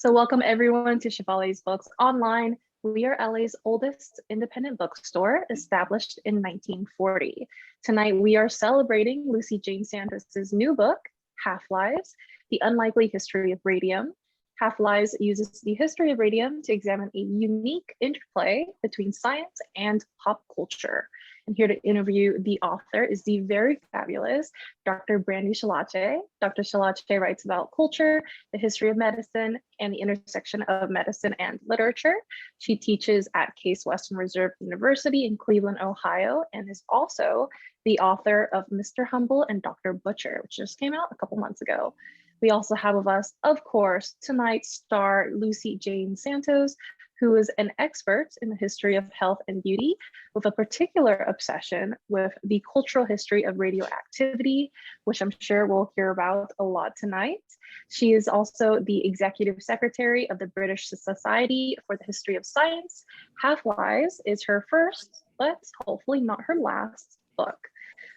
So welcome everyone to Shivali's Books Online. We are LA's oldest independent bookstore, established in 1940. Tonight we are celebrating Lucy Jane Santos's new book, Half-Lives, The Unlikely History of Radium. Half-Lives uses the history of radium to examine a unique interplay between science and pop culture. And here to interview the author is the very fabulous Dr. Brandy Schillace. Dr. Schillace writes about culture, the history of medicine, and the intersection of medicine and literature. She teaches at Case Western Reserve University in Cleveland, Ohio, and is also the author of Mr. Humble and Dr. Butcher, which just came out a couple months ago. We also have with us, of course, tonight's star, Lucy Jane Santos, who is an expert in the history of health and beauty, with a particular obsession with the cultural history of radioactivity, which I'm sure we'll hear about a lot tonight. She is also the executive secretary of the British Society for the History of Science. Half-Lives is her first, but hopefully not her last book.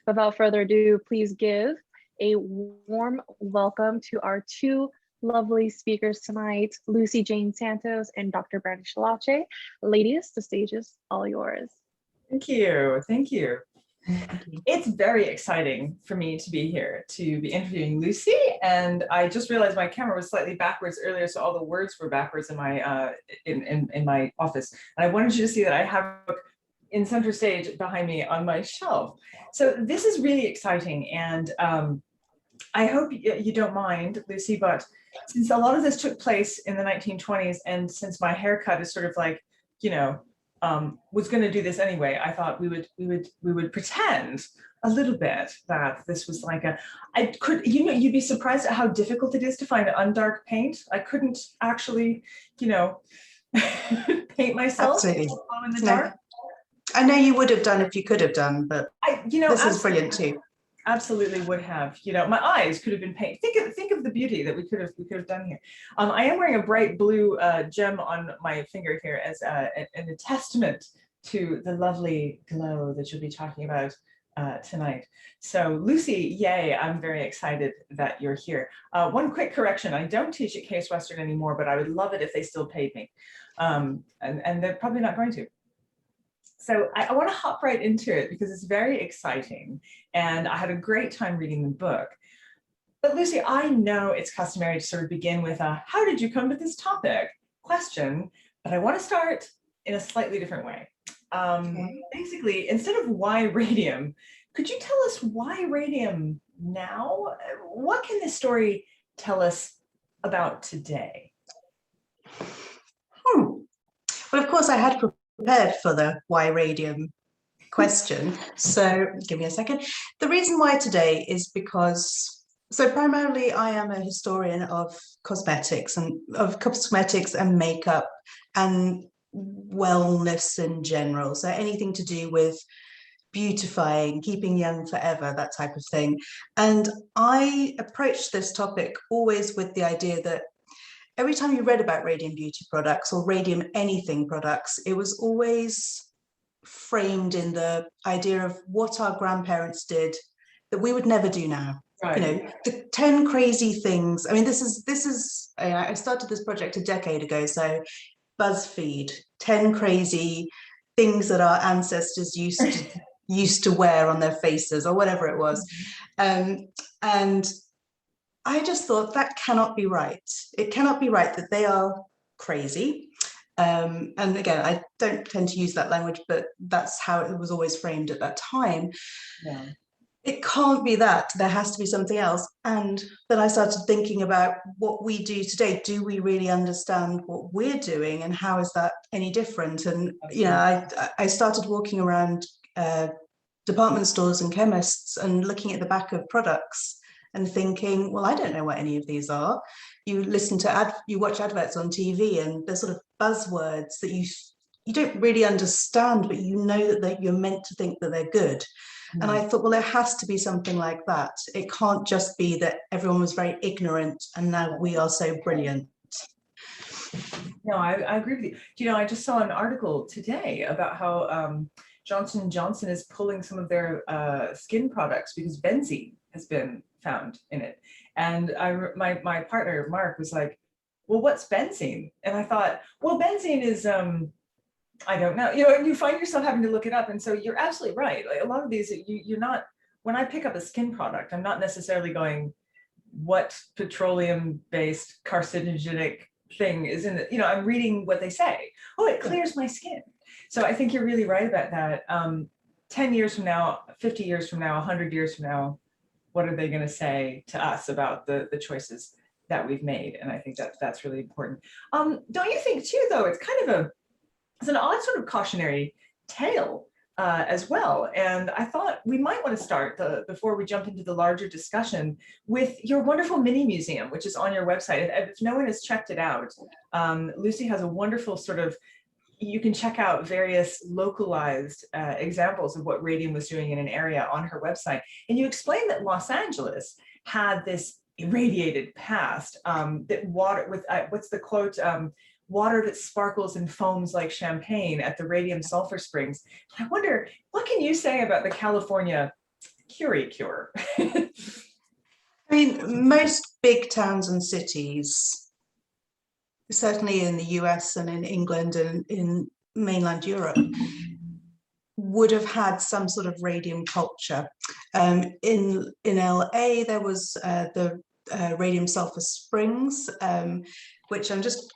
Without further ado, please give a warm welcome to our two lovely speakers tonight, Lucy Jane Santos and Dr. Brandy Schillace. Ladies, the stage is all yours. Thank you. Thank you. It's very exciting for me to be here to be interviewing Lucy, and I just realized my camera was slightly backwards earlier, so all the words were backwards in my in my office. And I wanted you to see that I have a book in center stage behind me on my shelf. So this is really exciting, and I hope you don't mind, Lucy, but since a lot of this took place in the 1920s, and since my haircut is sort of like, you know, was going to do this anyway, I thought we would pretend a little bit that this was like you'd be surprised at how difficult it is to find undark paint. I couldn't actually, you know, paint myself in the dark. I know you would have done if you could have done, but this is brilliant too. Absolutely would have. You know, my eyes could have been painted. Think of the beauty that we could have done here. I am wearing a bright blue gem on my finger here as a testament to the lovely glow that you'll be talking about tonight. So Lucy, yay! I'm very excited that you're here. One quick correction: I don't teach at Case Western anymore, but I would love it if they still paid me, and they're probably not going to. So I want to hop right into it because it's very exciting, and I had a great time reading the book. But Lucy, I know it's customary to sort of begin with a "how did you come to this topic?" question, but I want to start in a slightly different way. Basically, instead of why radium, could you tell us why radium now? What can this story tell us about today? Well, of course, I had prepared for the why radium question, so give me a second. The reason why today is because, so primarily I am a historian of cosmetics and makeup and wellness in general, so anything to do with beautifying, keeping young forever, that type of thing. And I approached this topic always with the idea that every time you read about radium beauty products or radium anything products, it was always framed in the idea of what our grandparents did that we would never do now. Right. You know, the 10 crazy things. I mean, this is. I started this project a decade ago, so BuzzFeed, 10 crazy things that our ancestors used to wear on their faces or whatever it was, and I just thought that cannot be right. It cannot be right that they are crazy. And again, I don't tend to use that language, but that's how it was always framed at that time. Yeah. It can't be that. There has to be something else. And then I started thinking about what we do today. Do we really understand what we're doing, and how is that any different? And you know, I started walking around department stores and chemists and looking at the back of products and thinking, well, I don't know what any of these are. You listen to you watch adverts on TV, and there's sort of buzzwords that you don't really understand, but you know that you're meant to think that they're good. And I thought, well, there has to be something like that. It can't just be that everyone was very ignorant and now we are so brilliant. No, I agree with you. You know, I just saw an article today about how Johnson & Johnson is pulling some of their skin products because benzene has been found in it. And my partner, Mark, was like, well, what's benzene? And I thought, well, benzene is, I don't know, you know, and you find yourself having to look it up. And so you're absolutely right. Like a lot of these, you're not, when I pick up a skin product, I'm not necessarily going, what petroleum-based carcinogenic thing is in it? You know, I'm reading what they say. Oh, it clears my skin. So I think you're really right about that. 10 years from now, 50 years from now, 100 years from now, what are they going to say to us about the choices that we've made? And I think that that's really important. Don't you think too, though, it's kind of it's an odd sort of cautionary tale as well. And I thought we might want to start before we jump into the larger discussion with your wonderful mini museum, which is on your website. If no one has checked it out, Lucy has a wonderful sort of, you can check out various localized examples of what radium was doing in an area on her website. And you explained that Los Angeles had this irradiated past, that water with, what's the quote, water that sparkles and foams like champagne at the radium sulfur springs. I wonder, what can you say about the California Curie cure? I mean, most big towns and cities, certainly in the US and in England and in mainland Europe, would have had some sort of radium culture. In LA, there was the radium sulfur springs, which I'm just,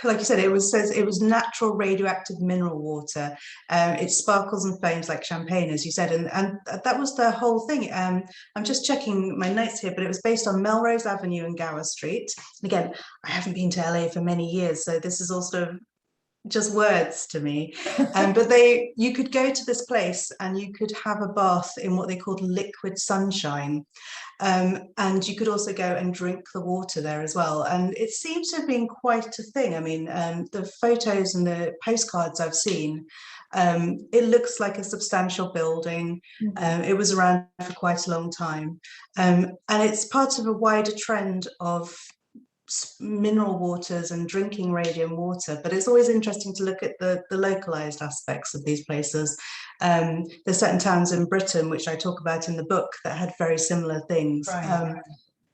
like you said, says it was natural radioactive mineral water. It sparkles and foams like champagne, as you said, and that was the whole thing. I'm just checking my notes here, but it was based on Melrose Avenue and Gower Street. And again, I haven't been to LA for many years, so this is all sort of just words to me. But you could go to this place and you could have a bath in what they called liquid sunshine. And you could also go and drink the water there as well. And it seems to have been quite a thing. I mean, the photos and the postcards I've seen, it looks like a substantial building. It was around for quite a long time. And it's part of a wider trend of mineral waters and drinking radium water, but it's always interesting to look at the localized aspects of these places. There's certain towns in Britain, which I talk about in the book, that had very similar things. Right.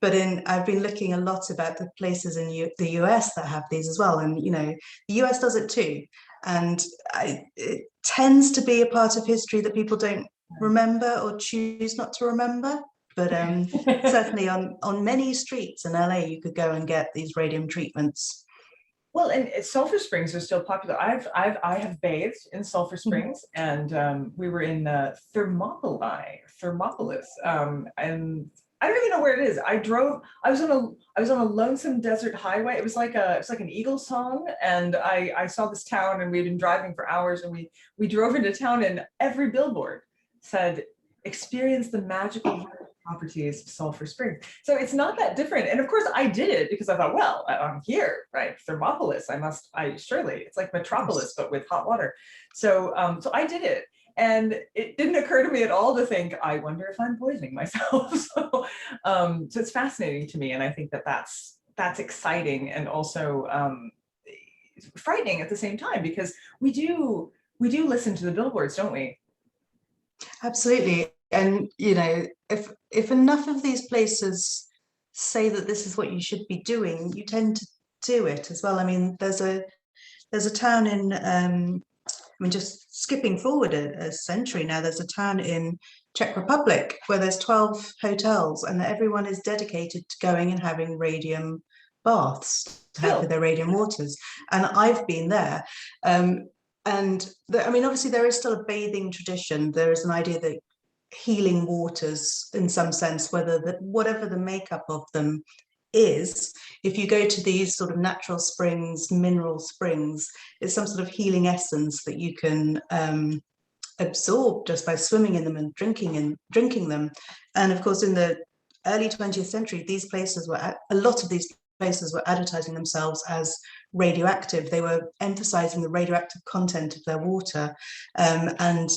But I've been looking a lot about the places in the US that have these as well, and you know, the US does it too, and it tends to be a part of history that people don't remember or choose not to remember. But certainly on many streets in LA, you could go and get these radium treatments. Well, and sulfur springs are still popular. I have bathed in sulfur springs, and we were in Thermopolis, and I don't even know where it is. I was on a lonesome desert highway. It was like an Eagle song, and I saw this town, and we'd been driving for hours, and we drove into town, and every billboard said, "Experience the magical properties of sulfur springs." So it's not that different. And of course I did it because I thought, well, I'm here, right? Thermopolis, surely it's like Metropolis, but with hot water. So I did it. And it didn't occur to me at all to think, I wonder if I'm poisoning myself. So it's fascinating to me. And I think that's exciting and also frightening at the same time, because we do listen to the billboards, don't we? Absolutely. And you know, if enough of these places say that this is what you should be doing, you tend to do it as well. I mean, there's a town in I mean, just skipping forward a century now, there's a town in Czech Republic where there's 12 hotels, and everyone is dedicated to going and having radium baths to help with their radium waters. And I've been there. I mean, obviously there is still a bathing tradition. There is an idea that healing waters, in some sense, whatever the makeup of them is, if you go to these sort of natural springs, mineral springs, it's some sort of healing essence that you can absorb just by swimming in them and drinking them. And of course, in the early 20th century, a lot of these places were advertising themselves as radioactive. They were emphasizing the radioactive content of their water, and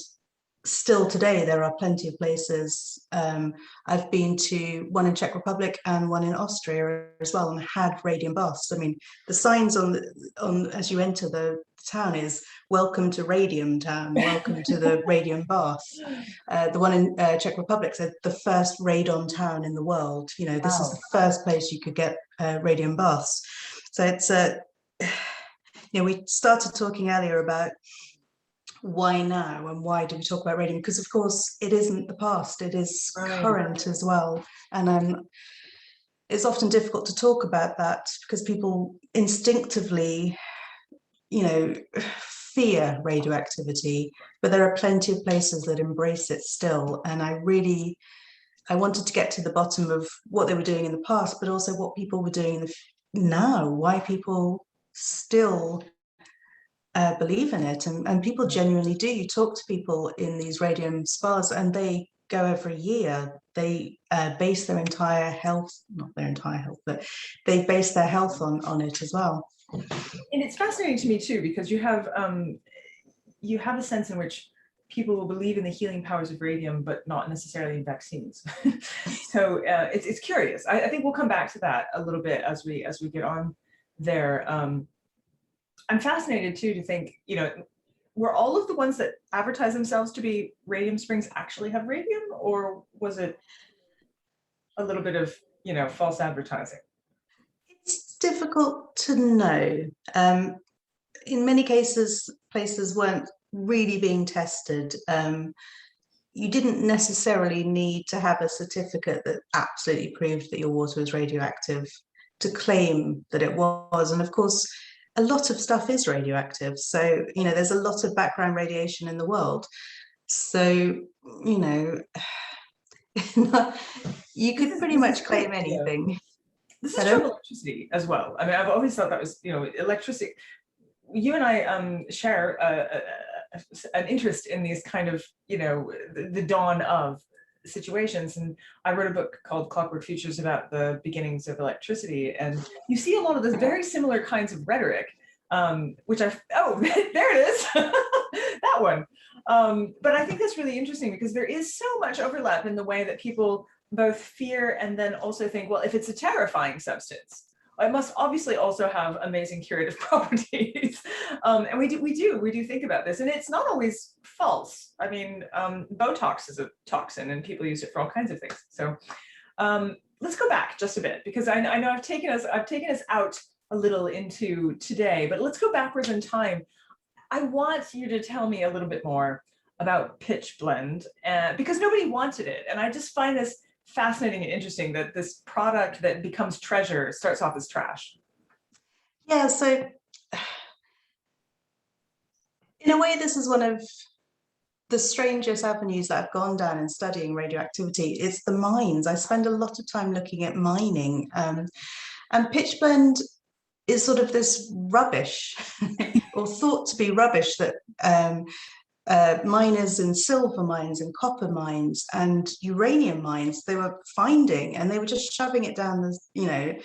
still today there are plenty of places. I've been to one in Czech Republic and one in Austria as well, and had radium baths. I mean, the signs on as you enter the town is "Welcome to Radium Town," "Welcome to the Radium Bath." The one in Czech Republic said the first radon town in the world. You know, this is the first place you could get radium baths. So it's a, we started talking earlier about why now and why do we talk about radium? Because of course it isn't the past, it is current as well. And it's often difficult to talk about that because people instinctively, fear radioactivity, but there are plenty of places that embrace it still. And I wanted to get to the bottom of what they were doing in the past, but also what people were doing now, why people still believe in it. And people genuinely do. You talk to people in these radium spas and they go every year. They base their entire health, not their entire health, but they base their health on it as well. And it's fascinating to me too, because you have a sense in which people will believe in the healing powers of radium, but not necessarily in vaccines. So it's curious. I think we'll come back to that a little bit as we get on there. I'm fascinated too to think, were all of the ones that advertise themselves to be radium springs actually have radium, or was it a little bit of, false advertising? It's difficult to know. In many cases, places weren't really being tested. You didn't necessarily need to have a certificate that absolutely proved that your water was radioactive to claim that it was. And of course, a lot of stuff is radioactive. So, there's a lot of background radiation in the world. So, you could pretty much claim anything. This is true of electricity as well. I mean, I've always thought that was, electricity. You and I share an interest in these kind of, the dawn of situations. And I wrote a book called Clockwork Futures about the beginnings of electricity. And you see a lot of those very similar kinds of rhetoric, which there it is, that one. But I think that's really interesting because there is so much overlap in the way that people both fear and then also think, well, if it's a terrifying substance, it must obviously also have amazing curative properties. And we do think about this, and it's not always false. I mean, Botox is a toxin and people use it for all kinds of things. So let's go back just a bit, because I know I've taken us out a little into today, but let's go backwards in time. I want you to tell me a little bit more about pitch blende, because nobody wanted it. And I just find this fascinating and interesting that this product that becomes treasure starts off as trash. Yeah, so in a way, this is one of the strangest avenues that I've gone down in studying radioactivity. It's the mines. I spend a lot of time looking at mining, and pitch blende is sort of this rubbish or thought to be rubbish that miners in silver mines and copper mines and uranium mines, they were finding, and they were just shoving it down the,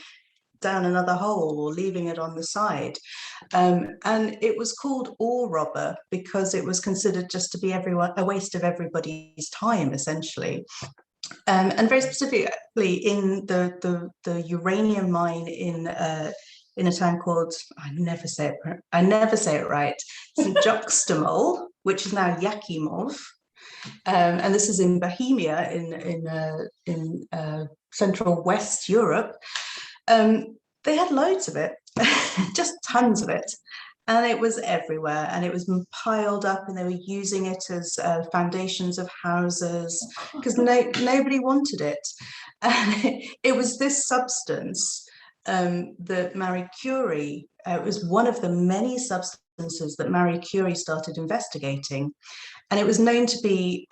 down another hole or leaving it on the side. And it was called ore robber because it was considered just to be a waste of everybody's time, essentially. And very specifically in the uranium mine in a town called, I never say it right, St. Juxtamol, which is now Yakimov, and this is in Bohemia in Central West Europe. They had loads of it, just tons of it, and it was everywhere, and it was piled up, and they were using it as foundations of houses because nobody wanted it. And it was this substance that Marie Curie, it was one of the many substances that Marie Curie started investigating. And it was known to be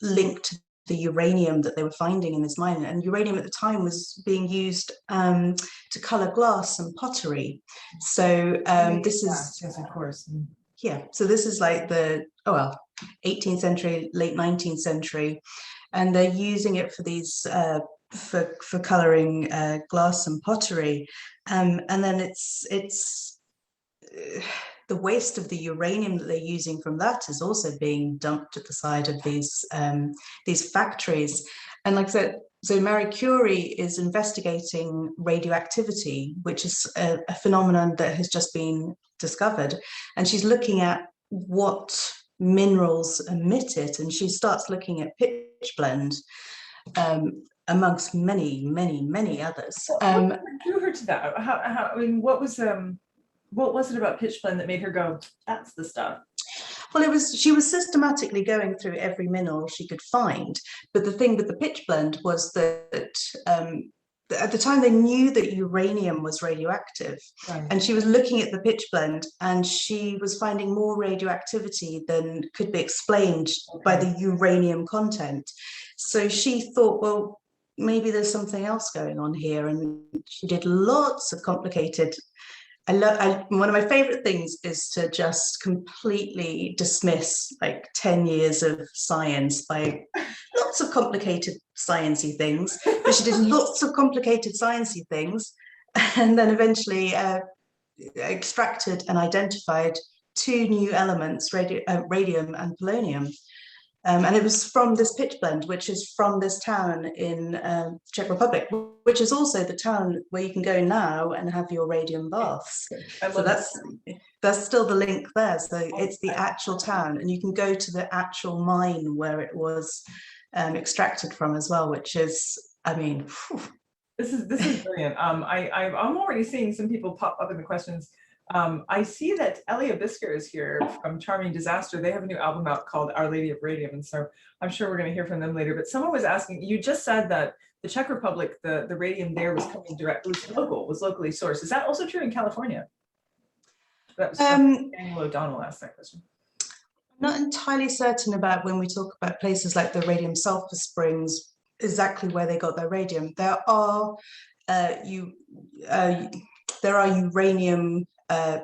linked to the uranium that they were finding in this mine. And uranium at the time was being used to color glass and pottery. So this is, yes, of course. Yeah, so this is like the 18th century, late 19th century, and they're using it for these for coloring glass and pottery, and then it's the waste of the uranium that they're using from that is also being dumped at the side of these factories. And like I said, so Marie Curie is investigating radioactivity, which is a phenomenon that has just been discovered, and she's looking at what minerals emit it, and she starts looking at pitch blende. amongst many others. What drew her to that? How, I mean, what was it about pitchblende that made her go, that's the stuff? Well, she was systematically going through every mineral she could find. But the thing with the pitchblende was that at the time they knew that uranium was radioactive, Right. and she was looking at the pitchblende and she was finding more radioactivity than could be explained by the uranium content. So she thought, well, maybe there's something else going on here. And she did lots of complicated. One of my favorite things is to just completely dismiss like 10 years of science by lots of complicated sciencey things, but she did lots of complicated sciencey things, and then eventually extracted and identified two new elements, radium and polonium. And it was from this pitchblende, which is from this town in Czech Republic, which is also the town where you can go now and have your radium baths. So that's still the link there. So it's the actual town, and you can go to the actual mine where it was extracted from as well, which is, I mean, whew. This is brilliant. I'm already seeing some people pop up in the questions. I see that Elia Bisker is here from Charming Disaster. They have a new album out called Our Lady of Radium, and so I'm sure we're going to hear from them later. But someone was asking, you just said that the Czech Republic, the radium there was coming directly, was locally sourced. Is that also true in California? That was Daniel O'Donnell asked that question. I'm not entirely certain about, when we talk about places like the radium sulphur springs, exactly where they got their radium. There are uranium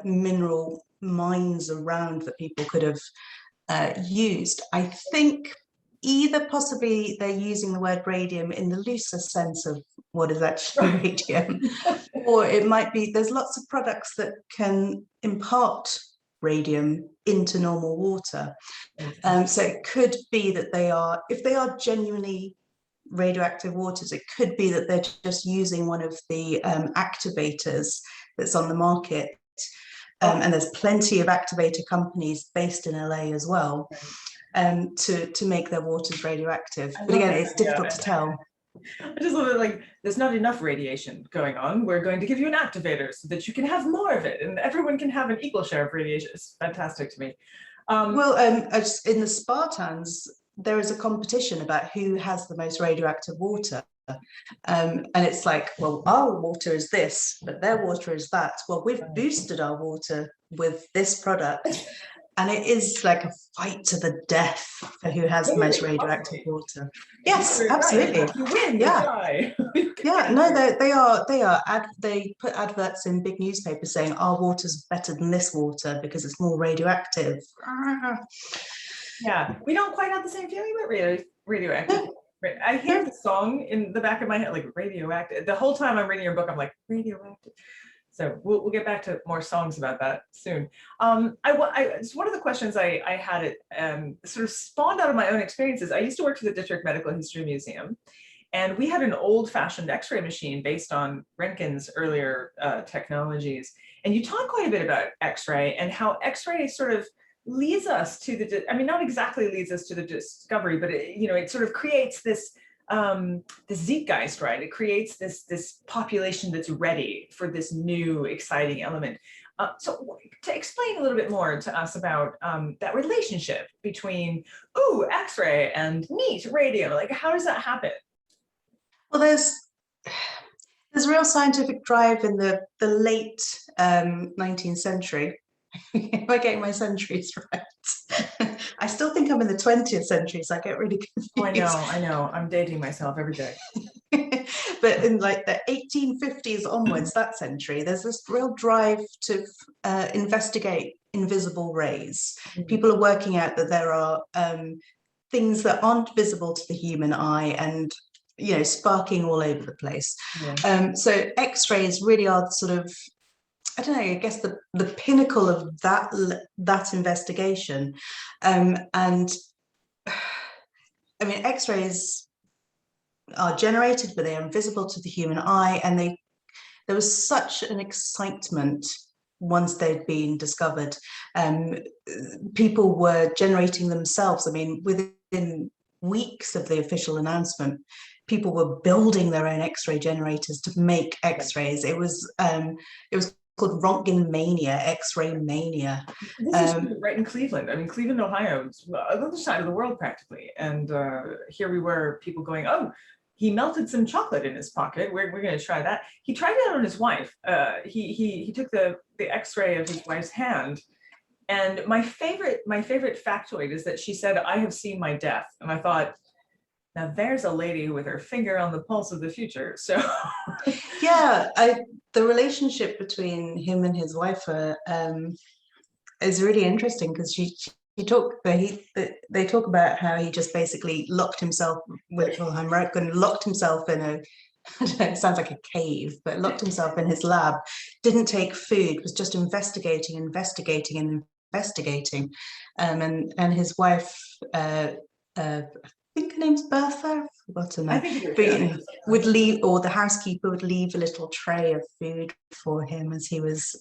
mineral mines around that people could have used. I think either possibly they're using the word radium in the looser sense of what is actually radium, or it might be there's lots of products that can impart radium into normal water. So it could be that they are, if they are genuinely radioactive waters, it could be that they're just using one of the activators that's on the market. And there's plenty of activator companies based in LA as well, to make their waters radioactive. But again, it's difficult to tell. I just love it, like, there's not enough radiation going on. We're going to give you an activator so that you can have more of it, and everyone can have an equal share of radiation. It's fantastic to me. Well, in the Spartans, there is a competition about who has the most radioactive water. And it's like, well, our water is this, but their water is that. Well, we've boosted our water with this product. And it is like a fight to the death for who has the most radioactive water. Yes, absolutely. You win, yeah. Yeah, no, they put adverts in big newspapers saying our water's better than this water because it's more radioactive. Yeah, we don't quite have the same feeling about radioactive. I hear the song in the back of my head, like radioactive. The whole time I'm reading your book, I'm like, radioactive. So we'll get back to more songs about that soon. It's one of the questions I had, it sort of spawned out of my own experiences. I used to work for the District Medical History Museum, and we had an old-fashioned X-ray machine based on Röntgen's earlier technologies. And you talk quite a bit about X-ray and how X-ray sort of leads us to the, I mean, not exactly leads us to the discovery, but it sort of creates this zeitgeist, right? It creates this population that's ready for this new exciting element. So to explain a little bit more to us about that relationship between, ooh, X-ray and neat radium, like how does that happen? Well, there's real scientific drive in the late 19th century. Am I getting my centuries right? I still think I'm in the 20th century, so I get really confused. Oh, I know. I'm dating myself every day. But in like the 1850s onwards, that century, there's this real drive to investigate invisible rays. Mm-hmm. People are working out that there are things that aren't visible to the human eye and sparking all over the place. Yeah. So X-rays really are sort of, I don't know, I guess the pinnacle of that investigation. And I mean, X-rays are generated, but they are invisible to the human eye. And there was such an excitement once they'd been discovered. People were generating themselves. I mean, within weeks of the official announcement, people were building their own X-ray generators to make X-rays. It was called Rontgen mania, X-ray mania. This is right in Cleveland. I mean, Cleveland, Ohio, it's on the other side of the world practically. And here we were, people going, oh, he melted some chocolate in his pocket. We're going to try that. He tried it on his wife. He took the X-ray of his wife's hand. And my favorite factoid is that she said, I have seen my death. And I thought, now there's a lady with her finger on the pulse of the future. So yeah, the relationship between him and his wife is really interesting, because they talk about how he just basically locked himself locked himself in a, I don't know, it sounds like a cave, but locked himself in his lab, didn't take food, was just investigating, and his wife, I think her name's Bertha, I've forgotten that. I think it is, would leave, or the housekeeper would leave a little tray of food for him as he was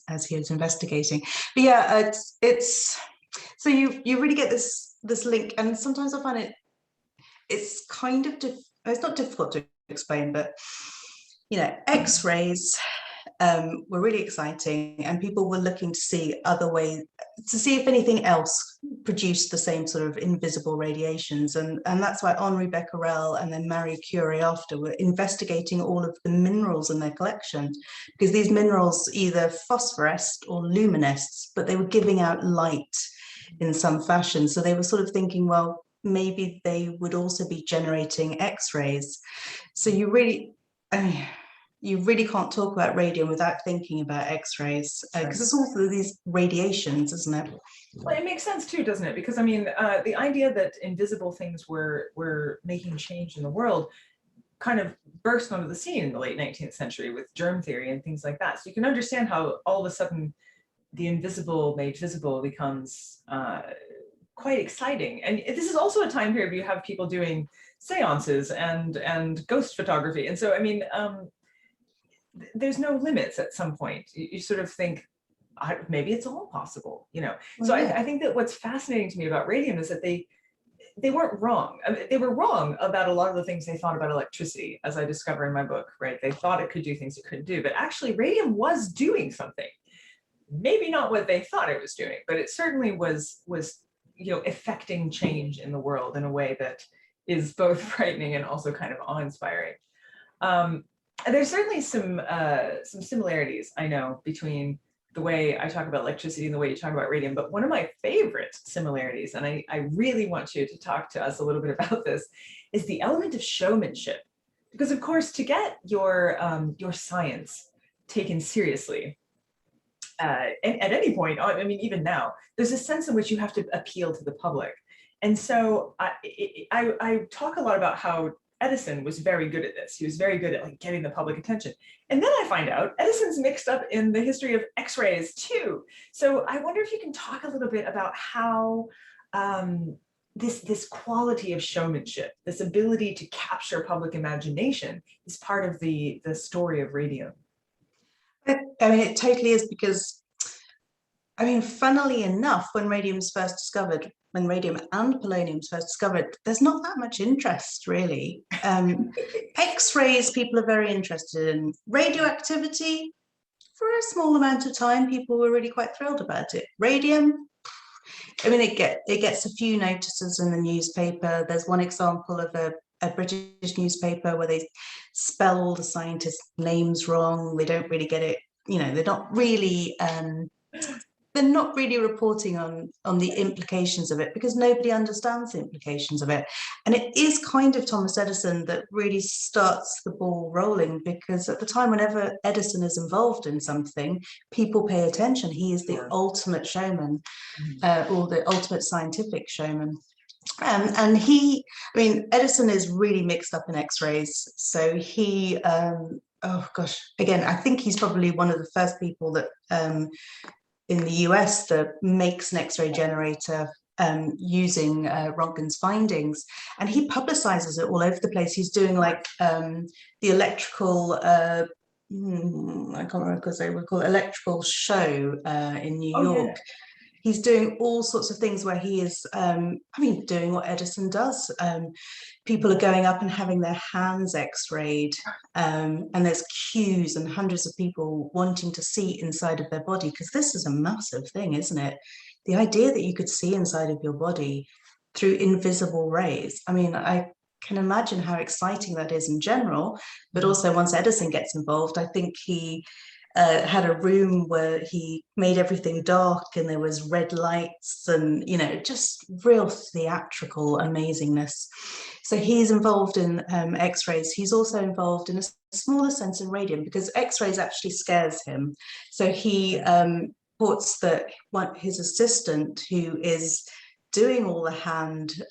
investigating. But yeah, it's so you really get this link, and sometimes I find it's kind of it's not difficult to explain, but you know, X-rays were really exciting, and people were looking to see other ways, to see if anything else produced the same sort of invisible radiations, and that's why Henri Becquerel and then Marie Curie after were investigating all of the minerals in their collection, because these minerals either phosphoresced or luminesced, but they were giving out light in some fashion. So they were sort of thinking, well, maybe they would also be generating X-rays. So you really can't talk about radium without thinking about X-rays, because it's also these radiations, isn't it? Well, it makes sense too, doesn't it? Because I mean, the idea that invisible things were making change in the world kind of burst onto the scene in the late 19th century with germ theory and things like that. So you can understand how all of a sudden the invisible made visible becomes quite exciting. And this is also a time period where you have people doing seances and ghost photography. And so, I mean, there's no limits at some point. You sort of think, maybe it's all possible, you know? Well, so yeah. I think that what's fascinating to me about radium is that they weren't wrong. I mean, they were wrong about a lot of the things they thought about electricity, as I discover in my book, right? They thought it could do things it couldn't do, but actually radium was doing something. Maybe not what they thought it was doing, but it certainly was, you know, affecting change in the world in a way that is both frightening and also kind of awe-inspiring. There's certainly some similarities, I know, between the way I talk about electricity and the way you talk about radium, but one of my favorite similarities, and I really want you to talk to us a little bit about this, is the element of showmanship. Because of course, to get your science taken seriously, at any point, I mean, even now, there's a sense in which you have to appeal to the public. And so I talk a lot about how Edison was very good at this. He was very good at like getting the public attention. And then I find out Edison's mixed up in the history of X-rays too. So I wonder if you can talk a little bit about how this quality of showmanship, this ability to capture public imagination, is part of the story of radium. I mean, it totally is, because, I mean, funnily enough, when radium and polonium was first discovered, there's not that much interest, really. X-rays, people are very interested in. Radioactivity, for a small amount of time, people were really quite thrilled about it. Radium, I mean, it gets a few notices in the newspaper. There's one example of a British newspaper where they spell all the scientists' names wrong. They don't really get it, you know, they're not really reporting on the implications of it, because nobody understands the implications of it. And it is kind of Thomas Edison that really starts the ball rolling, because at the time, whenever Edison is involved in something, people pay attention. He is the ultimate showman, or the ultimate scientific showman. And I mean, Edison is really mixed up in X-rays. So he, oh gosh, again, I think he's probably one of the first people that in the US that makes an X-ray generator using Röntgen's findings. And he publicizes it all over the place. He's doing like the electrical, I can't remember because they were called electrical show in New York. he's doing all sorts of things where he is, I mean, doing what Edison does. People are going up and having their hands x-rayed, and there's queues and hundreds of people wanting to see inside of their body, because this is a massive thing, isn't it? The idea that you could see inside of your body through invisible rays. I mean, I can imagine how exciting that is in general, but also once Edison gets involved, I think he had a room where he made everything dark and there was red lights and, you know, just real theatrical amazingness. So he's involved in X-rays. He's also involved in a smaller sense in radium, because X-rays actually scares him. So he reports that his assistant, who is doing all the hand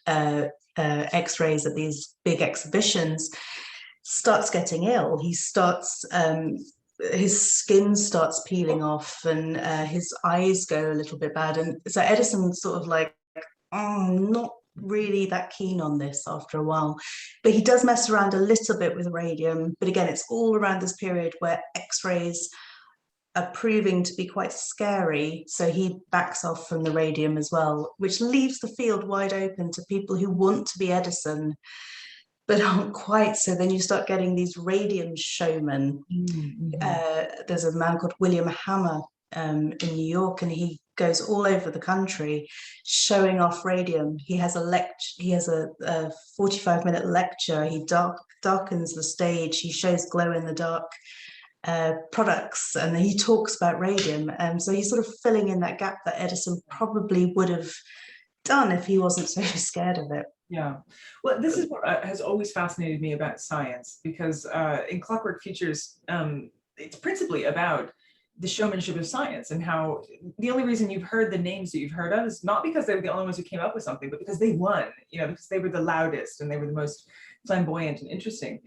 X-rays at these big exhibitions, starts getting ill. He starts his skin starts peeling off, and his eyes go a little bit bad. And so Edison's sort of like, oh, I'm not really that keen on this after a while. But he does mess around a little bit with radium. But again, it's all around this period where X-rays are proving to be quite scary. So he backs off from the radium as well, which leaves the field wide open to people who want to be Edison, but aren't quite. So then you start getting these radium showmen. There's a man called William Hammer in New York, and he goes all over the country showing off radium. He has a lecture. He has a 45-minute lecture. He darkens the stage. He shows glow in the dark products, and he talks about radium. And so he's sort of filling in that gap that Edison probably would have done if he wasn't so scared of it. Yeah, well, this is what has always fascinated me about science, because in Clockwork Futures, it's principally about the showmanship of science, and how the only reason you've heard the names that you've heard of is not because they were the only ones who came up with something, but because they won, you know, because they were the loudest and they were the most flamboyant and interesting.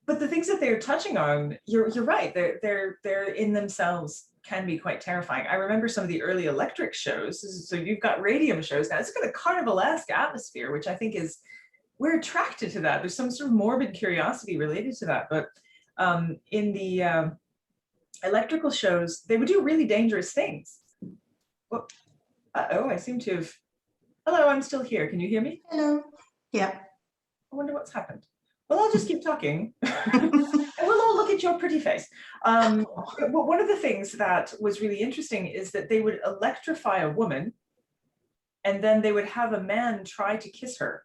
But the things that they're touching on, you're right, they're in themselves can be quite terrifying. I remember some of the early electric shows. So you've got radium shows now. It's got a carnivalesque atmosphere, which I think is, we're attracted to that. There's some sort of morbid curiosity related to that. But in the electrical shows, they would do really dangerous things. Well, uh-oh, I seem to have, hello, I'm still here. Can you hear me? Hello. Yeah. I wonder what's happened. Well, I'll just keep talking. And we'll all look at your pretty face. Well, one of the things that was really interesting is that they would electrify a woman, and then they would have a man try to kiss her.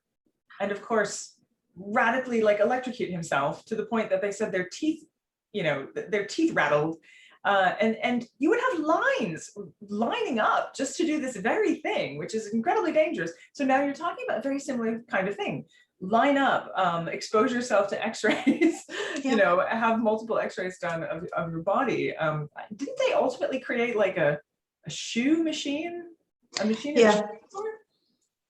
And of course, radically like electrocute himself to the point that they said their teeth, you know, their teeth rattled. And you would have lines lining up just to do this very thing, which is incredibly dangerous. So now you're talking about a very similar kind of thing. Line up, expose yourself to X-rays, you know, have multiple X-rays done of your body. Didn't they ultimately create like a shoe machine? A machine? Yeah.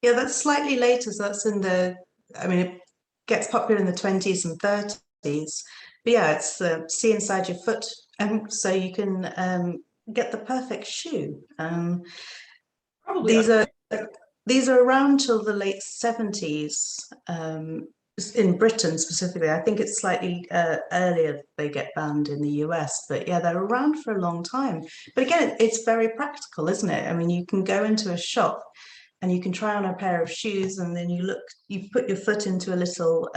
Yeah, that's slightly later. So that's in the, I mean, it gets popular in the 20s and 30s. But yeah, it's see inside your foot. And so you can get the perfect shoe. Probably. These are around till the late 70s in Britain specifically. I think it's slightly earlier they get banned in the US, but yeah, they're around for a long time. But again, it's very practical, isn't it? I mean, you can go into a shop and you can try on a pair of shoes, and then you put your foot into a little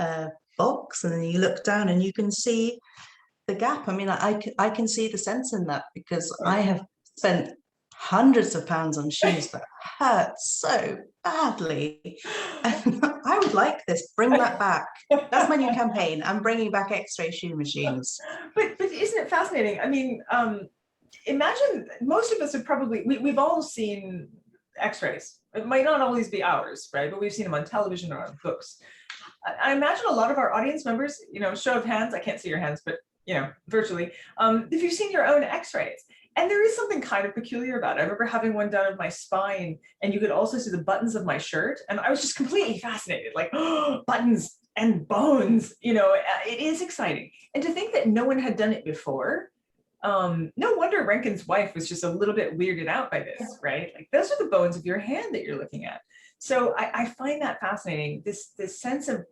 box, and then you look down and you can see the gap. I mean, I can see the sense in that, because I have spent hundreds of pounds on shoes that hurt so badly. And I would like this. Bring that back. That's my new campaign. I'm bringing back X-ray shoe machines. But isn't it fascinating? I mean, imagine most of us have probably, we've all seen X-rays. It might not always be ours, right? But we've seen them on television or on books. I imagine a lot of our audience members, you know, show of hands, I can't see your hands, but you know, virtually, if you've seen your own X-rays. And there is something kind of peculiar about it. I remember having one done of my spine, and you could also see the buttons of my shirt. And I was just completely fascinated, like, oh, buttons and bones, you know, it is exciting. And to think that no one had done it before, no wonder Rankin's wife was just a little bit weirded out by this, right? Like, those are the bones of your hand that you're looking at. So I find that fascinating, this sense of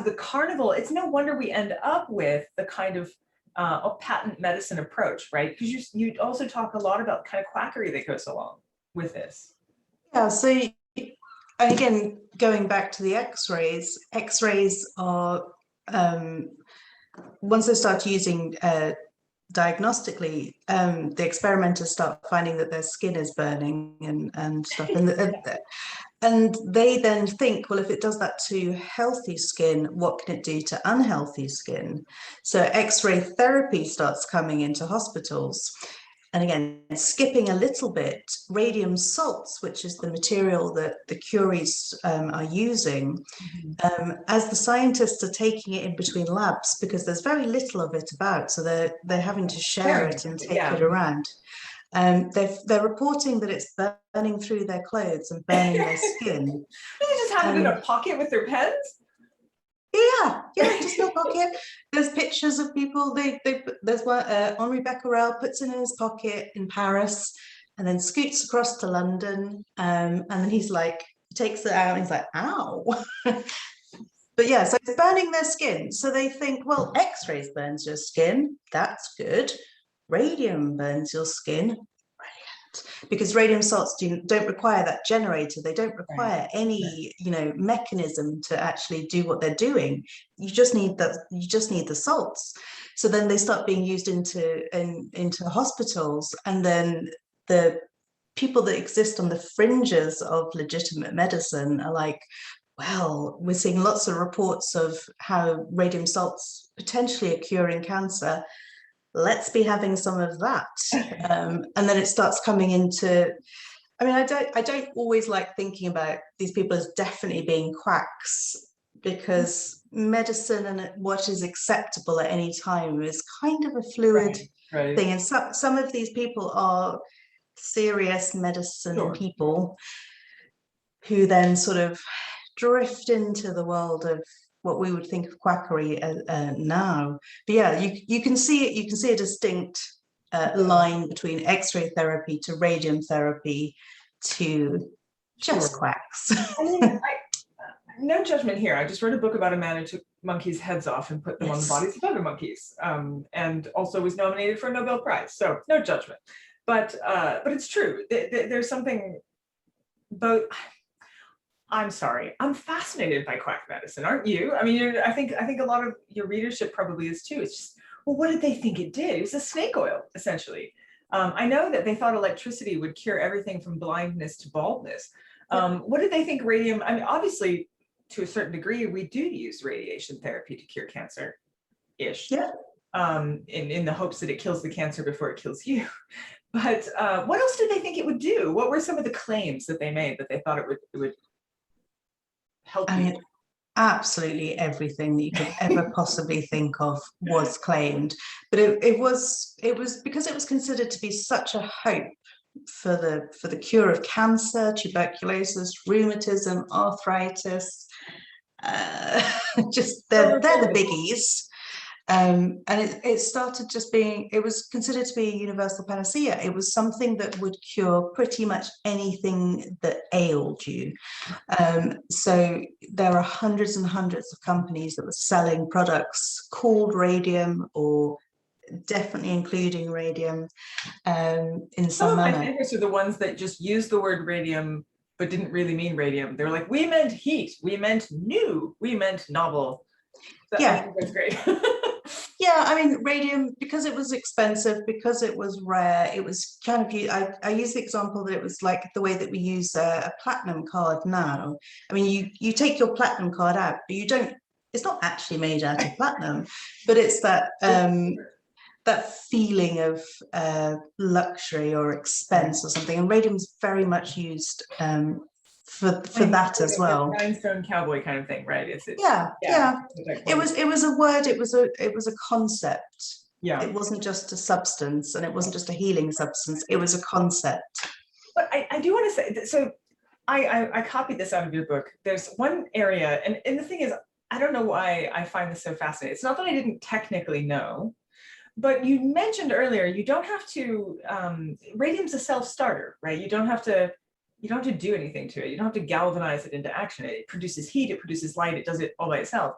the carnival. It's no wonder we end up with the kind of a patent medicine approach, right? Because you also talk a lot about kind of quackery that goes along with this. Yeah, so again, going back to the X-rays, X-rays are, once they start using diagnostically, the experimenters start finding that their skin is burning and stuff, and they then think, well, if it does that to healthy skin, what can it do to unhealthy skin? So X-ray therapy starts coming into hospitals. And again, skipping a little bit, radium salts, which is the material that the Curies are using, as the scientists are taking it in between labs, because there's very little of it about, so they're having to share it and take it around. They're reporting that it's burning through their clothes and burning their skin. They just have it in a pocket with their pens? Yeah, just in a pocket. There's pictures of people. There's one, Henri Becquerel puts it in his pocket in Paris and then scoots across to London. And then he's like, he takes it out and he's like, ow. But yeah, so it's burning their skin. So they think, well, X-rays burns your skin. That's good. Radium burns your skin. Brilliant. Because radium salts don't require that generator. They don't require any, mechanism to actually do what they're doing. You just need that. You just need the salts. So then they start being used into hospitals, and then the people that exist on the fringes of legitimate medicine are like, well, we're seeing lots of reports of how radium salts potentially are curing cancer. Let's be having some of that. And then it starts coming into, I mean, I don't always like thinking about these people as definitely being quacks, because medicine and what is acceptable at any time is kind of a fluid thing. And some of these people are serious medicine people who then sort of drift into the world of what we would think of quackery now. But yeah, you can see it. You can see a distinct line between X-ray therapy to radium therapy to just quacks. I mean, no judgment here. I just wrote a book about a man who took monkeys' heads off and put them on the bodies of other monkeys, and also was nominated for a Nobel Prize. So no judgment. But it's true. There's something both. I'm sorry. I'm fascinated by quack medicine, aren't you? I mean, I think a lot of your readership probably is too. It's just, well, what did they think it did? It was a snake oil, essentially. I know that they thought electricity would cure everything from blindness to baldness. What did they think radium? I mean, obviously, to a certain degree, we do use radiation therapy to cure cancer-ish. Yeah. In the hopes that it kills the cancer before it kills you. But what else did they think it would do? What were some of the claims that they made that they thought it would help you? I mean, absolutely everything that you could ever possibly think of was claimed, but it was because it was considered to be such a hope for the cure of cancer, tuberculosis, rheumatism, arthritis. Just they're the biggies. And it started just being, it was considered to be a universal panacea. It was something that would cure pretty much anything that ailed you. So there are hundreds and hundreds of companies that were selling products called radium, or definitely including radium in some manner. Some of my favorites are the ones that just use the word radium but didn't really mean radium. They're like, we meant heat, we meant new, we meant novel. So yeah, I think that's great. Yeah, I mean, radium, because it was expensive, because it was rare, it was kind of, I use the example that it was like the way that we use a platinum card now. I mean, you take your platinum card out, but you don't, it's not actually made out of platinum, but it's that that feeling of luxury or expense or something. And radium's very much used for that as well. Rhinestone cowboy kind of thing, right? Yeah. It was a word. It was a concept. Yeah. It wasn't just a substance, and it wasn't just a healing substance. It was a concept. But I do want to say that, so I copied this out of your book. There's one area, and the thing is, I don't know why I find this so fascinating. It's not that I didn't technically know, but you mentioned earlier, you don't have to, radium's a self-starter, right? You don't have to do anything to it. You don't have to galvanize it into action. It produces heat, it produces light, it does it all by itself.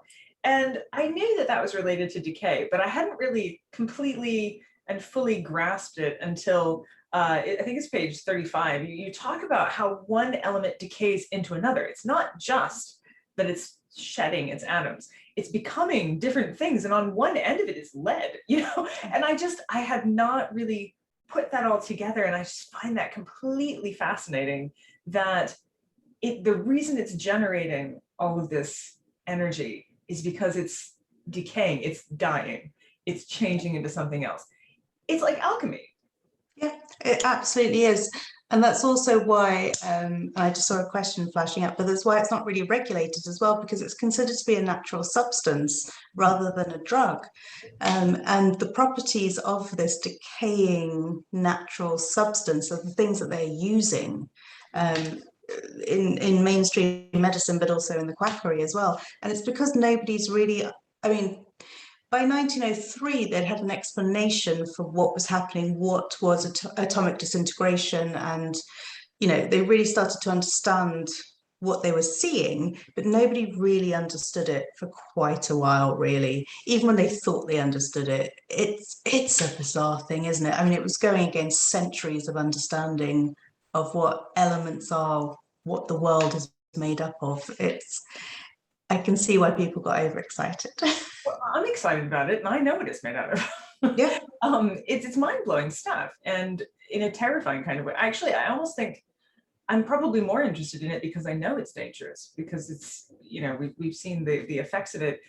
And I knew that that was related to decay, but I hadn't really completely and fully grasped it until I think it's page 35. You talk about how one element decays into another. It's not just that it's shedding its atoms, it's becoming different things. And on one end of it is lead, you know, and I had not really put that all together. And I just find that completely fascinating, that the reason it's generating all of this energy is because it's decaying, it's dying, it's changing into something else. It's like alchemy. Yeah, it absolutely is. And that's also why, I just saw a question flashing up, but that's why it's not really regulated as well, because it's considered to be a natural substance rather than a drug. And the properties of this decaying natural substance are the things that they're using in mainstream medicine, but also in the quackery as well. And it's because nobody's really, I mean, by 1903, they'd had an explanation for what was happening, what was atomic disintegration, and they really started to understand what they were seeing, but nobody really understood it for quite a while, really. Even when they thought they understood it, it's a bizarre thing, isn't it? I mean, it was going against centuries of understanding of what elements are, what the world is made up of. I can see why people got overexcited. Well, I'm excited about it, and I know what it's made out of. Yeah. It's mind-blowing stuff, and in a terrifying kind of way. Actually, I almost think I'm probably more interested in it because I know it's dangerous, because it's, we've seen the effects of it.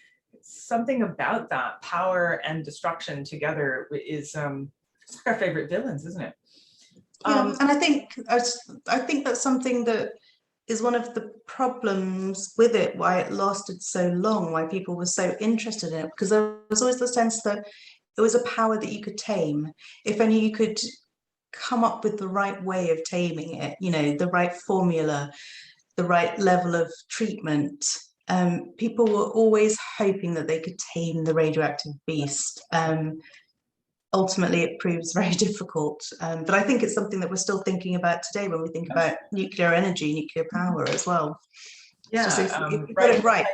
Something about that power and destruction together is it's like our favorite villains, isn't it? And I think that's something that is one of the problems with it, why it lasted so long, why people were so interested in it, because there was always the sense that it was a power that you could tame. If only you could come up with the right way of taming it, the right formula, the right level of treatment. People were always hoping that they could tame the radioactive beast. Ultimately, it proves very difficult. But I think it's something that we're still thinking about today when we think about nuclear energy, nuclear power as well. Yeah, right.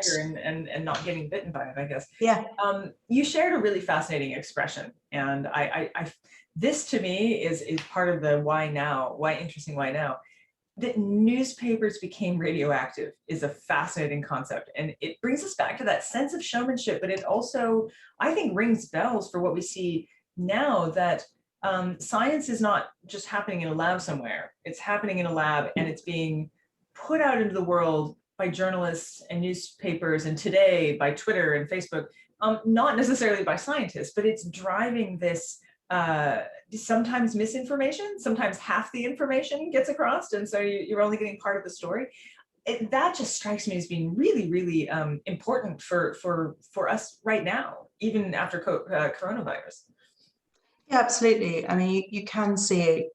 And not getting bitten by it, I guess. Yeah. You shared a really fascinating expression, and I this to me is part of the why now, why now. That newspapers became radioactive is a fascinating concept, and it brings us back to that sense of showmanship, but it also, I think, rings bells for what we see now, that science is not just happening in a lab somewhere. It's happening in a lab, and it's being put out into the world by journalists and newspapers, and today by Twitter and Facebook, not necessarily by scientists, but it's driving this sometimes misinformation, sometimes half the information gets across, and so you're only getting part of the story. That just strikes me as being really, really important for us right now, even after coronavirus. Yeah, absolutely. I mean, you can see it.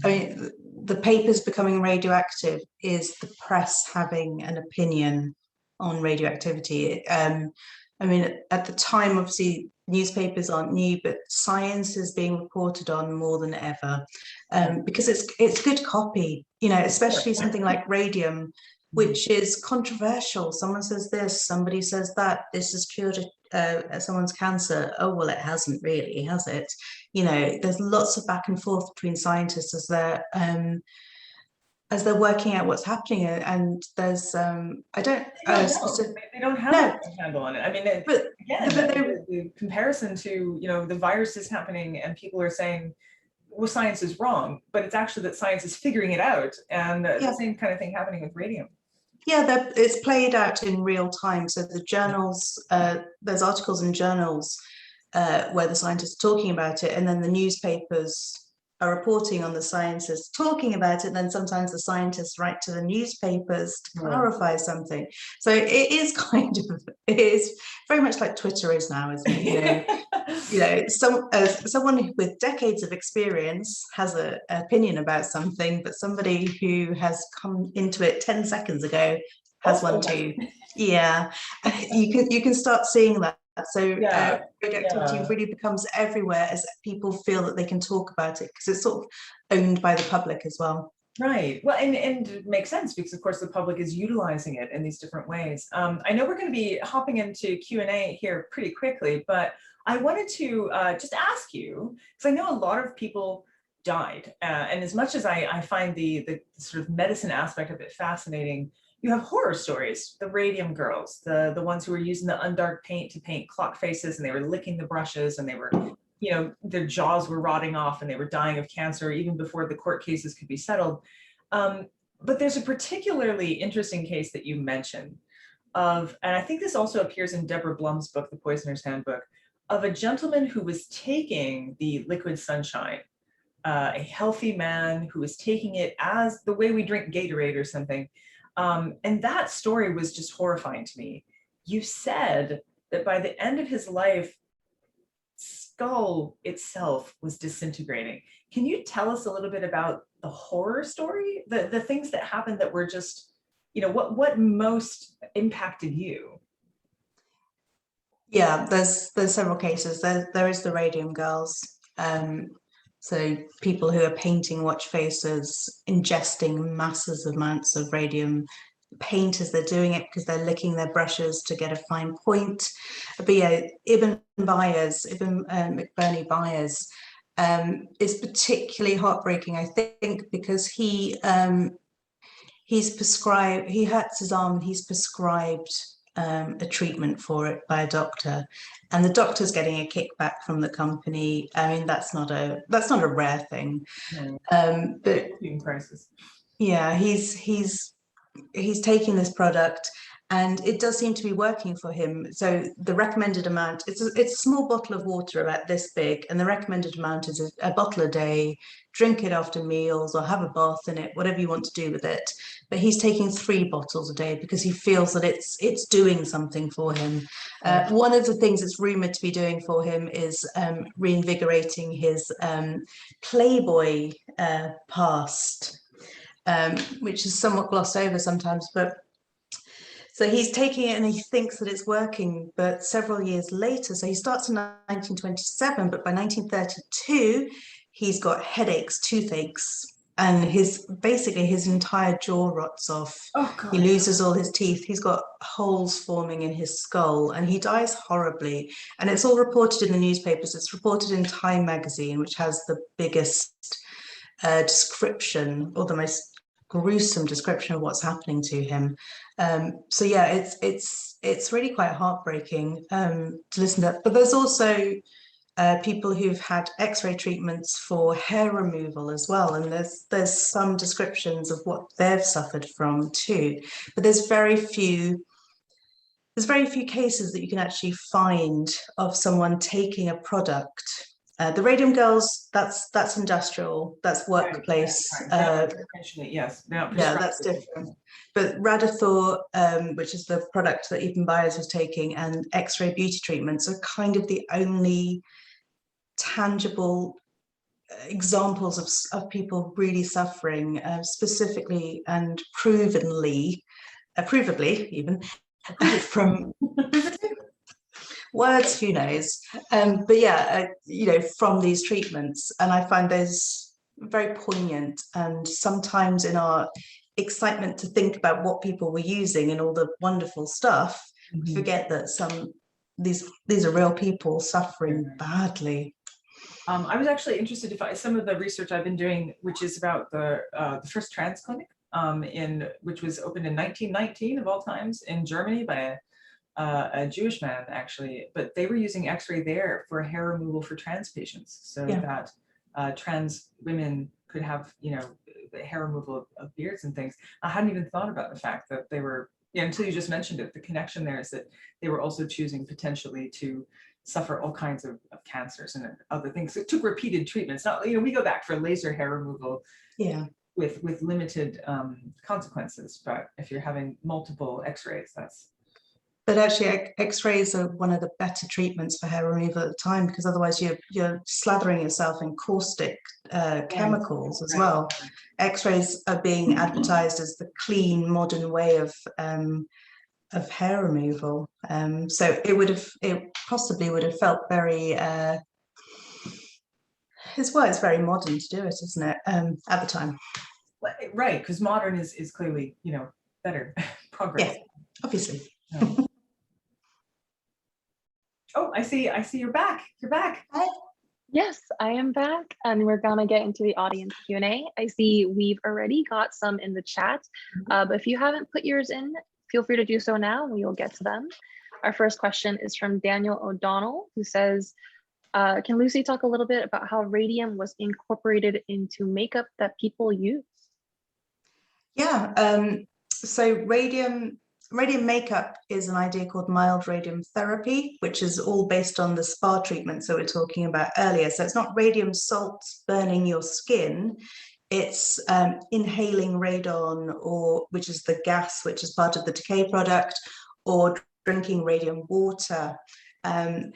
I mean, the papers becoming radioactive is the press having an opinion on radioactivity. I mean, at the time, obviously, newspapers aren't new, but science is being reported on more than ever, because it's good copy, especially something like radium, which is controversial. Someone says this, somebody says that, this has cured someone's cancer. Oh, well, it hasn't really, has it? There's lots of back and forth between scientists as they're working out what's happening, and there's they don't have a handle on it. I mean, the comparison to the virus is happening, and people are saying, well, science is wrong, but it's actually that science is figuring it out, and the same kind of thing happening with radium. Yeah, it's played out in real time. So the journals, there's articles in journals where the scientists are talking about it, and then the newspapers are reporting on the scientists talking about it, and then sometimes the scientists write to the newspapers to clarify something. So it is very much like Twitter is now, isn't it? Someone with decades of experience has an opinion about something, but somebody who has come into it 10 seconds ago has one too. Yeah, you can start seeing that. So radioactivity really becomes everywhere as people feel that they can talk about it, because it's sort of owned by the public as well. Right. Well, and it makes sense because, of course, the public is utilizing it in these different ways. I know we're going to be hopping into Q&A here pretty quickly, but I wanted to just ask you, because I know a lot of people died. And as much as I find the sort of medicine aspect of it fascinating, you have horror stories, the radium girls, the ones who were using the undark paint to paint clock faces, and they were licking the brushes, and they were, you know, their jaws were rotting off and they were dying of cancer even before the court cases could be settled. But there's a particularly interesting case that you mentioned of, and I think this also appears in Deborah Blum's book, The Poisoner's Handbook, of a gentleman who was taking the liquid sunshine, a healthy man who was taking it as the way we drink Gatorade or something. And that story was just horrifying to me. You said that by the end of his life, skull itself was disintegrating. Can you tell us a little bit about the horror story, the things that happened that were just, you know, what most impacted you? Yeah, there's several cases. There is the radium girls. So people who are painting watch faces, ingesting massive amounts of radium paint as they're doing it because they're licking their brushes to get a fine point. But yeah, Ibn McBurney Byers is particularly heartbreaking, I think, because he's prescribed, he hurts his arm and he's prescribed a treatment for it by a doctor, and the doctor's getting a kickback from the company. I mean, that's not a rare thing. But crisis. Yeah, he's taking this product and it does seem to be working for him. So the recommended amount, it's a small bottle of water about this big, and the recommended amount is a bottle a day. Drink it after meals or have a bath in it, whatever you want to do with it. But he's taking 3 bottles a day because he feels that it's doing something for him. One of the things it's rumored to be doing for him is reinvigorating his Playboy past, which is somewhat glossed over sometimes. But so he's taking it and he thinks that it's working, but several years later, so he starts in 1927, but by 1932, he's got headaches, toothaches, and basically his entire jaw rots off. Oh, God. He loses all his teeth. He's got holes forming in his skull, and he dies horribly. And it's all reported in the newspapers. It's reported in Time magazine, which has the biggest description, or the most gruesome description of what's happening to him. So yeah, it's really quite heartbreaking to listen to. But there's also people who've had X-ray treatments for hair removal as well, and there's some descriptions of what they've suffered from too. But there's very few cases that you can actually find of someone taking a product. The radium girls, that's industrial, that's workplace. Yes, yeah, that's different. But Radithor, which is the product that Ibn Byers was taking, and X-ray beauty treatments are kind of the only tangible examples of people really suffering, specifically and provably even, from words, who knows, but yeah, you know, from these treatments. And I find those very poignant, and sometimes in our excitement to think about what people were using and all the wonderful stuff, we forget that these are real people suffering badly. I was actually interested to find some of the research I've been doing, which is about the first trans clinic, which was opened in 1919 of all times in Germany by a Jewish man, actually, but they were using X-ray there for hair removal for trans patients, so that trans women could have, you know, the hair removal of beards and things. I hadn't even thought about the fact that they were, until you just mentioned it, the connection there is that they were also choosing potentially to suffer all kinds of cancers and other things. It took repeated treatments. Not, you know, we go back for laser hair removal, with limited consequences, but if you're having multiple X-rays, that's. But actually, X-rays are one of the better treatments for hair removal at the time, because otherwise you're slathering yourself in caustic chemicals as well. X-rays are being advertised as the clean, modern way of hair removal. So it possibly would have felt very. It's very modern to do it, isn't it? At the time. Right, because modern is clearly, you know, better progress. Yeah, obviously. Yeah. Oh, I see you're back. You're back. Hi. Yes, I am back, and we're gonna get into the audience Q&A. I see we've already got some in the chat, but if you haven't put yours in, feel free to do so now, and we will get to them. Our first question is from Daniel O'Donnell, who says, can Lucy talk a little bit about how radium was incorporated into makeup that people use? Yeah, so radium makeup is an idea called mild radium therapy, which is all based on the spa treatments that we were talking about earlier. So it's not radium salts burning your skin, it's inhaling radon, or which is the gas, which is part of the decay product, or drinking radium water. And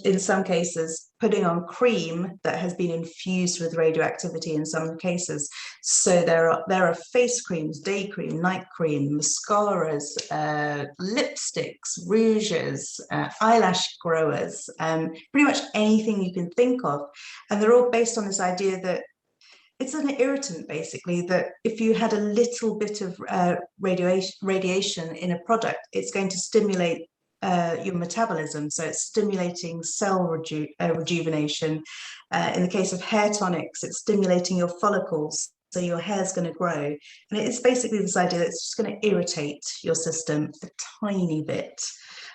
in some cases, putting on cream that has been infused with radioactivity in some cases. So there are face creams, day cream, night cream, mascaras, lipsticks, rouges, eyelash growers, pretty much anything you can think of. And they're all based on this idea that it's an irritant, basically, that if you had a little bit of radiation in a product, it's going to stimulate your metabolism. So it's stimulating cell rejuvenation. In the case of hair tonics, it's stimulating your follicles, so your hair's going to grow. And it's basically this idea that it's just going to irritate your system a tiny bit.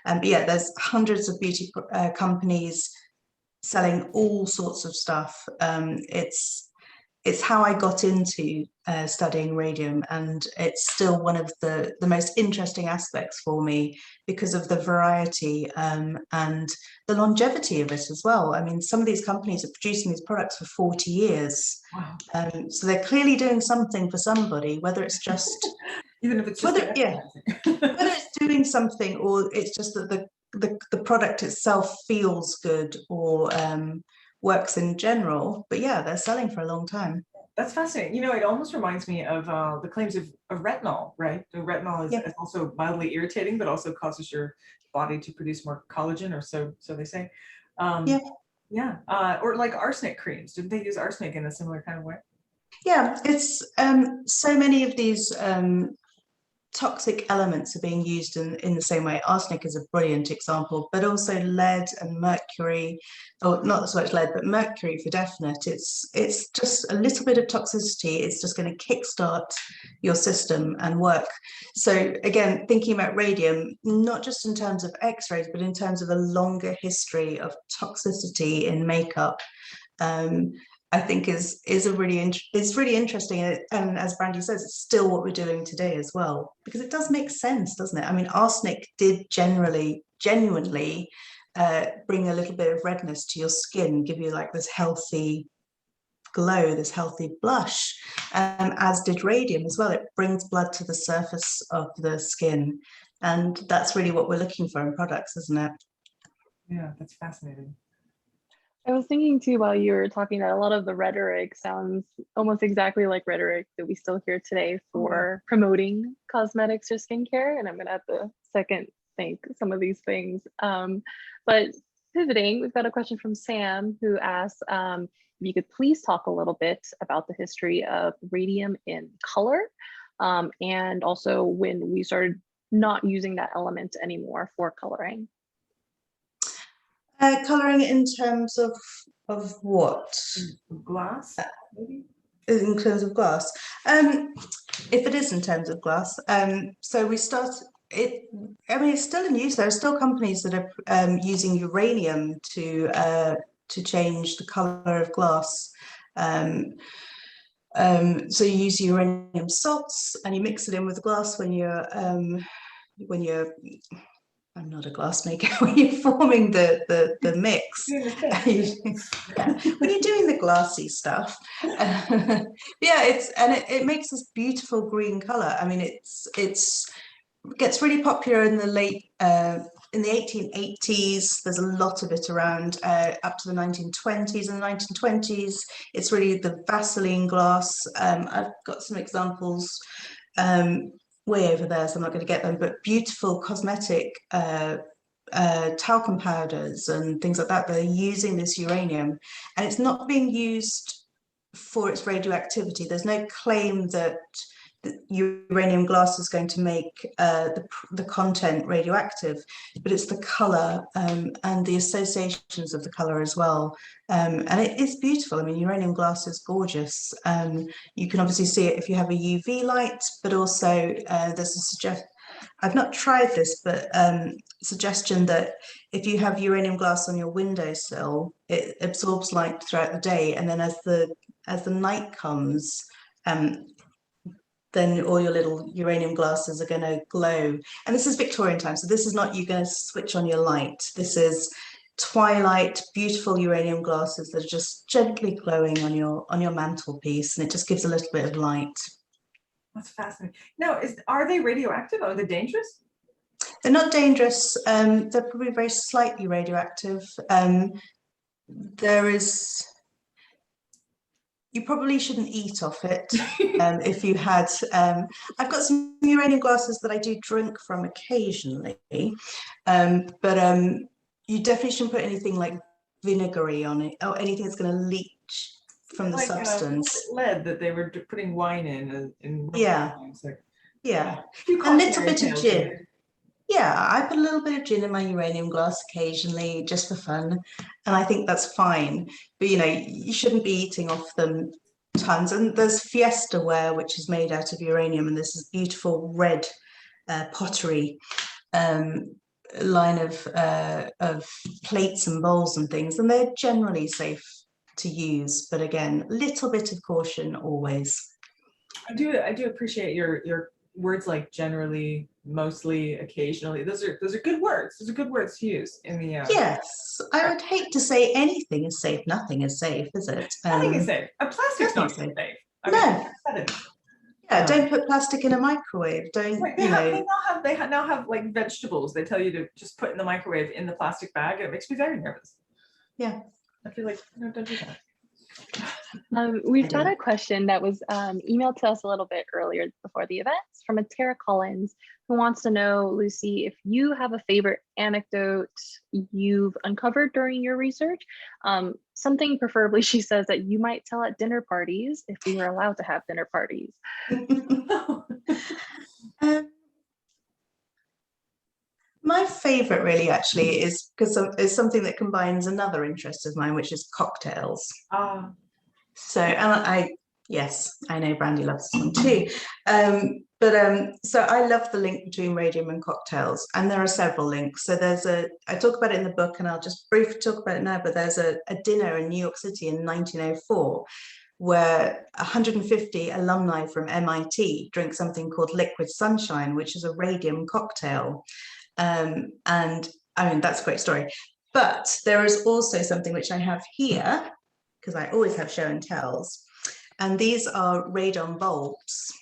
But yeah, there's hundreds of beauty companies selling all sorts of stuff. It's how I got into studying radium, and it's still one of the most interesting aspects for me because of the variety and the longevity of it as well. I mean, some of these companies are producing these products for 40 years. Wow. So they're clearly doing something for somebody, whether it's just even if it's just whether it's doing something, or it's just that the product itself feels good, or works in general. But yeah, they're selling for a long time. That's fascinating. You know, it almost reminds me of the claims of retinol, right? The retinol is also mildly irritating, but also causes your body to produce more collagen, or so they say. Or like arsenic creams. Didn't they use arsenic in a similar kind of way? Yeah, it's so many of these toxic elements are being used in the same way. Arsenic is a brilliant example, but also lead and mercury, or not so much lead, but mercury for definite. It's just a little bit of toxicity. It's just going to kickstart your system and work. So again, thinking about radium, not just in terms of X-rays, but in terms of a longer history of toxicity in makeup, I think is really interesting, and as Brandy says, it's still what we're doing today as well, because it does make sense, doesn't it? I mean, arsenic did genuinely bring a little bit of redness to your skin, give you like this healthy glow, this healthy blush, as did radium as well. It brings blood to the surface of the skin, and that's really what we're looking for in products, isn't it? Yeah, that's fascinating. I was thinking too, while you were talking, that a lot of the rhetoric sounds almost exactly like rhetoric that we still hear today for promoting cosmetics or skincare. And I'm gonna have to second think some of these things. But pivoting, we've got a question from Sam, who asks if you could please talk a little bit about the history of radium in color, and also when we started not using that element anymore for coloring. Colouring in terms of what? Glass, maybe? In terms of glass. If it is in terms of glass, so we start it. I mean, it's still in use. There are still companies that are using uranium to change the colour of glass. So you use uranium salts and you mix it in with the glass when you're I'm not a glassmaker. When you're forming the mix, when you're doing the glassy stuff, it makes this beautiful green color. I mean, it gets really popular in the late in the 1880s. There's a lot of it around up to the 1920s. In the 1920s, it's really the Vaseline glass. I've got some examples way over there, so I'm not going to get them, but beautiful cosmetic talcum powders and things like that. They're using this uranium, and it's not being used for its radioactivity. There's no claim that the uranium glass is going to make the content radioactive, but it's the color and the associations of the color as well. And it is beautiful. I mean, uranium glass is gorgeous. You can obviously see it if you have a UV light, but also there's a suggestion, I've not tried this, but suggestion that if you have uranium glass on your windowsill, it absorbs light throughout the day, and then as the night comes, then all your little uranium glasses are going to glow. And this is Victorian time, so this is not you going to switch on your light. This is twilight, beautiful uranium glasses that are just gently glowing on your mantelpiece, and it just gives a little bit of light. That's fascinating. Now, are they radioactive? Are they dangerous? They're not dangerous. They're probably very slightly radioactive. You probably shouldn't eat off it if you had. I've got some uranium glasses that I do drink from occasionally, but you definitely shouldn't put anything like vinegary on it or anything that's going to leach from the substance. Lead that they were putting wine in Yeah. Like, yeah, a little bit of gin. Yeah, I put a little bit of gin in my uranium glass occasionally, just for fun, and I think that's fine. But you shouldn't be eating off them tons. And there's Fiesta ware, which is made out of uranium, and this is beautiful red pottery line of plates and bowls and things, and they're generally safe to use. But again, a little bit of caution always. I do appreciate your words like generally, mostly, occasionally. Those are good words. Those are good words to use in the Yes, I would hate to say anything is safe. Nothing is safe, is it? Nothing is safe. A plastic's not safe. No. Yeah, don't put plastic in a microwave. Don't. Right, they now have like vegetables. They tell you to just put in the microwave in the plastic bag. It makes me very nervous. Yeah. I feel like don't do that. We've got a question that was emailed to us a little bit earlier before the events from a Tara Collins, who wants to know, Lucy, if you have a favorite anecdote you've uncovered during your research, something preferably, she says, that you might tell at dinner parties if we were allowed to have dinner parties. My favorite really actually is because it's something that combines another interest of mine, which is cocktails. So, and yes, I know Brandy loves this one too. So I love the link between radium and cocktails, and there are several links. So I talk about it in the book, and I'll just briefly talk about it now, but there's a dinner in New York City in 1904 where 150 alumni from MIT drink something called liquid sunshine, which is a radium cocktail. And I mean, that's a great story. But there is also something which I have here, because I always have show and tells. And these are radon bulbs,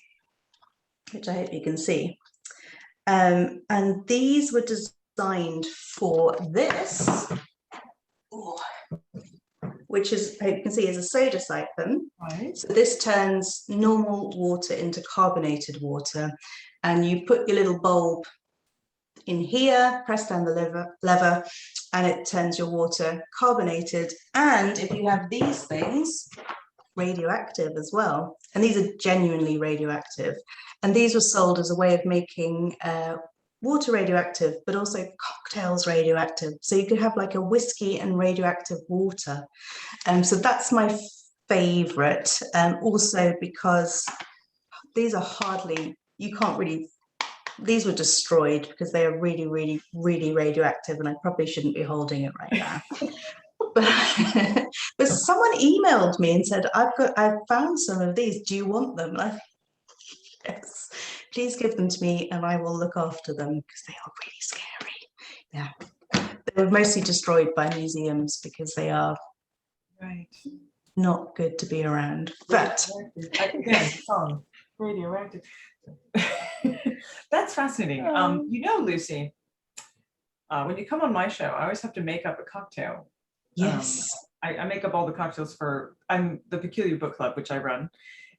which I hope you can see. And these were designed for this, which is, I hope you can see, is a soda siphon. Right. So this turns normal water into carbonated water. And you put your little bulb in here, press down the lever, and it turns your water carbonated. And if you have these things, radioactive as well. And these are genuinely radioactive. And these were sold as a way of making water radioactive, but also cocktails radioactive. So you could have like a whiskey and radioactive water. So that's my favorite. Also because these are you can't really, these were destroyed because they are really, really, really radioactive, and I probably shouldn't be holding it right now. But someone emailed me and said, I've found some of these. Do you want them? And yes, please give them to me and I will look after them because they are really scary. Yeah. They were mostly destroyed by museums because they are not good to be around. But again, song, radioactive. That's fascinating. Lucy, when you come on my show, I always have to make up a cocktail. Yes. I make up all the cocktails I'm the Peculiar Book Club, which I run.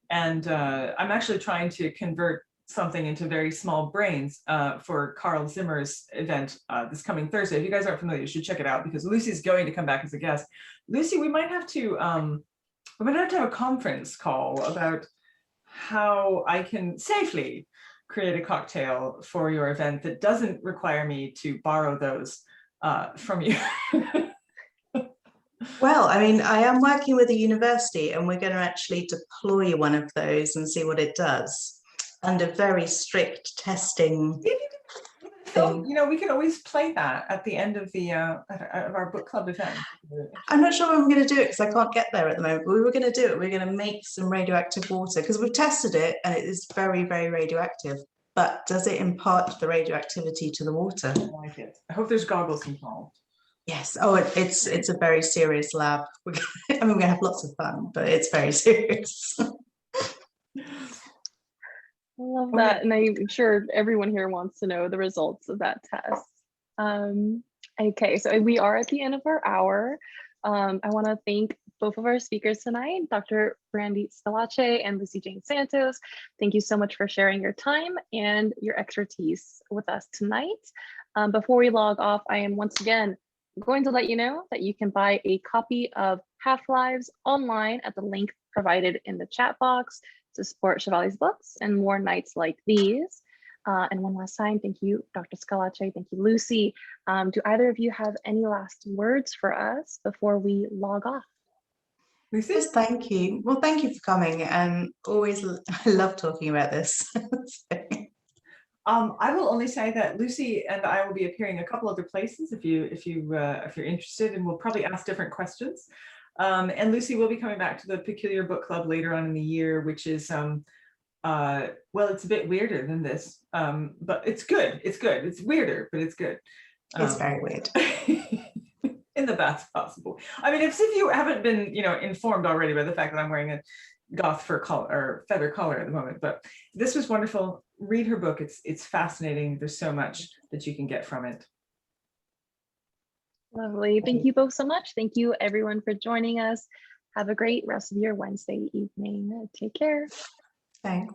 And I'm actually trying to convert something into very small brains for Carl Zimmer's event this coming Thursday. If you guys aren't familiar, you should check it out because Lucy's going to come back as a guest. Lucy, we might have to I'm gonna have to have a conference call about how I can safely create a cocktail for your event that doesn't require me to borrow those from you. Well, I mean, I am working with a university and we're going to actually deploy one of those and see what it does under very strict testing So, thing. you know, we could always play that at the end of the of our book club event. I'm not sure I'm going to do it because I can't get there at the moment. But we were going to do it. We're going to make some radioactive water because we've tested it and it is very, very radioactive. But does it impart the radioactivity to the water? I like it. I hope there's goggles involved. Yes. Oh, it's a very serious lab. I mean, we're going to have lots of fun, but it's very serious. I love that. And I'm sure everyone here wants to know the results of that test. Okay, so we are at the end of our hour. I want to thank both of our speakers tonight, Dr. Brandy Schillace and Lucy Jane Santos. Thank you so much for sharing your time and your expertise with us tonight. Before we log off, I am once again going to let you know that you can buy a copy of Half-Lives online at the link provided in the chat box to support Chevalier's books and more nights like these. And one last time, thank you, Dr. Schillace, thank you, Lucy. Do either of you have any last words for us before we log off? Lucy? Yes, thank you. Well, thank you for coming. And always, I love talking about this. I will only say that Lucy and I will be appearing a couple other places if you're interested, and we'll probably ask different questions. And Lucy will be coming back to the Peculiar Book Club later on in the year, which is well, it's a bit weirder than this, but it's good. It's good. It's weirder, but it's good. It's very weird. In the best possible. I mean, if you haven't been, you know, informed already by the fact that I'm wearing a goth fur collar or feather collar at the moment, but this was wonderful. Read her book. It's fascinating. There's so much that you can get from it. Lovely. Thank you both so much. Thank you everyone for joining us. Have a great rest of your Wednesday evening. Take care. Thanks.